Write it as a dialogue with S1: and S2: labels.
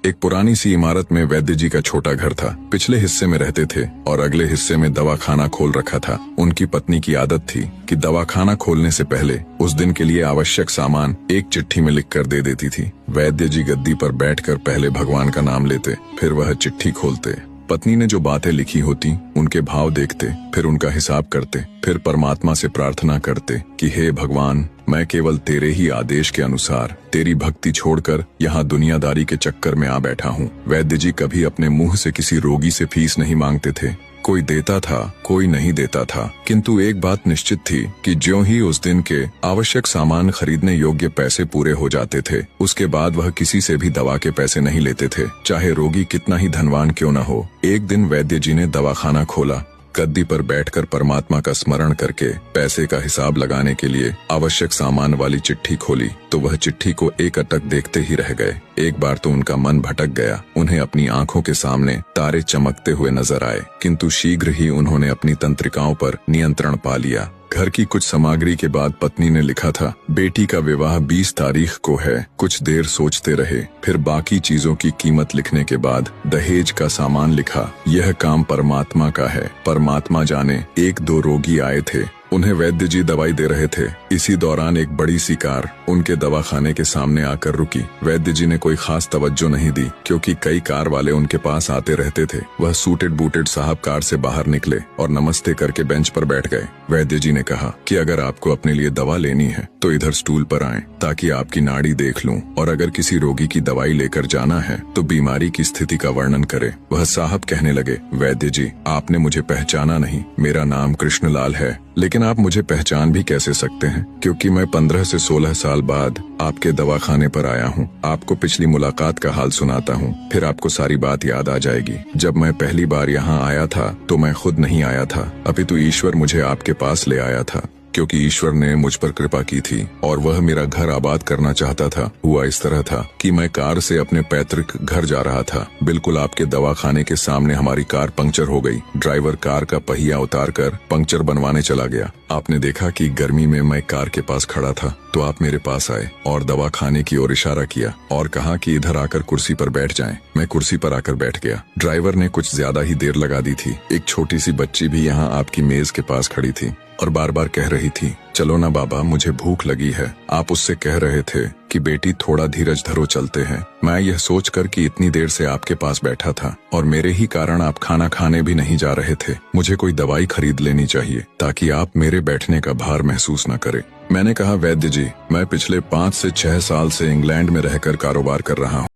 S1: एक पुरानी सी इमारत में वैद्य जी का छोटा घर था। पिछले हिस्से में रहते थे और अगले हिस्से में दवाखाना खोल रखा था। उनकी पत्नी की आदत थी कि दवाखाना खोलने से पहले उस दिन के लिए आवश्यक सामान एक चिट्ठी में लिखकर दे देती थी। वैद्य जी गद्दी पर बैठकर पहले भगवान का नाम लेते, फिर वह चिट्ठी खोलते। पत्नी ने जो बातें लिखी होती उनके भाव देखते, फिर उनका हिसाब करते, फिर परमात्मा से प्रार्थना करते कि हे भगवान, मैं केवल तेरे ही आदेश के अनुसार तेरी भक्ति छोड़कर यहाँ दुनियादारी के चक्कर में आ बैठा हूँ। वैद्य जी कभी अपने मुंह से किसी रोगी से फीस नहीं मांगते थे। कोई देता था, कोई नहीं देता था, किंतु एक बात निश्चित थी कि ज्यों ही उस दिन के आवश्यक सामान खरीदने योग्य पैसे पूरे हो जाते थे, उसके बाद वह किसी से भी दवा के पैसे नहीं लेते थे, चाहे रोगी कितना ही धनवान क्यों न हो। एक दिन वैद्य जी ने दवाखाना खोला। गद्दी पर बैठकर परमात्मा का स्मरण करके पैसे का हिसाब लगाने के लिए आवश्यक सामान वाली चिट्ठी खोली तो वह चिट्ठी को एकटक देखते ही रह गए। एक बार तो उनका मन भटक गया। उन्हें अपनी आंखों के सामने तारे चमकते हुए नजर आए, किंतु शीघ्र ही उन्होंने अपनी तंत्रिकाओं पर नियंत्रण पा लिया। घर की कुछ सामग्री के बाद पत्नी ने लिखा था, बेटी का विवाह 20 तारीख को है। कुछ देर सोचते रहे, फिर बाकी चीजों की कीमत लिखने के बाद दहेज का सामान लिखा। यह काम परमात्मा का है, परमात्मा जाने। 1-2 रोगी आए थे, उन्हें वैद्य जी दवाई दे रहे थे। इसी दौरान एक बड़ी सी कार उनके दवाखाने के सामने आकर रुकी। वैद्य जी ने कोई खास तवज्जो नहीं दी, क्योंकि कई कार वाले उनके पास आते रहते थे। वह सूटेड बूटेड साहब कार से बाहर निकले और नमस्ते करके बेंच पर बैठ गए। वैद्य जी ने कहा कि अगर आपको अपने लिए दवा लेनी है तो इधर स्टूल पर आएं, ताकि आपकी नाड़ी देख लूं, और अगर किसी रोगी की दवाई लेकर जाना है तो बीमारी की स्थिति का वर्णन करे। वह साहब कहने लगे, वैद्य जी, आपने मुझे पहचाना नहीं। मेरा नाम कृष्णलाल है, लेकिन आप मुझे पहचान भी कैसे सकते हैं, क्योंकि मैं 15 से 16 साल बाद आपके दवाखाने पर आया हूँ। आपको पिछली मुलाकात का हाल सुनाता हूँ, फिर आपको सारी बात याद आ जाएगी। जब मैं पहली बार यहाँ आया था तो मैं खुद नहीं आया था, अपितु ईश्वर मुझे आपके पास ले आया था, क्योंकि ईश्वर ने मुझ पर कृपा की थी और वह मेरा घर आबाद करना चाहता था। हुआ इस तरह था कि मैं कार से अपने पैतृक घर जा रहा था। बिल्कुल आपके दवाखाने के सामने हमारी कार पंक्चर हो गई। ड्राइवर कार का पहिया उतारकर पंक्चर बनवाने चला गया। आपने देखा कि गर्मी में मैं कार के पास खड़ा था, तो आप मेरे पास आए और दवाखाने की ओर इशारा किया और कहा कि इधर आकर कुर्सी पर बैठ जाएं। मैं कुर्सी पर आकर बैठ गया। ड्राइवर ने कुछ ज्यादा ही देर लगा दी थी। एक छोटी सी बच्ची भी यहाँ आपकी मेज के पास खड़ी थी और बार बार कह रही थी, चलो ना बाबा, मुझे भूख लगी है। आप उससे कह रहे थे कि बेटी थोड़ा धीरज धरो, चलते हैं। मैं यह सोचकर कि इतनी देर से आपके पास बैठा था और मेरे ही कारण आप खाना खाने भी नहीं जा रहे थे, मुझे कोई दवाई खरीद लेनी चाहिए ताकि आप मेरे बैठने का भार महसूस न करें। मैंने कहा, वैद्य जी, मैं पिछले 5 से 6 साल से इंग्लैंड में रहकर कारोबार कर रहा हूँ।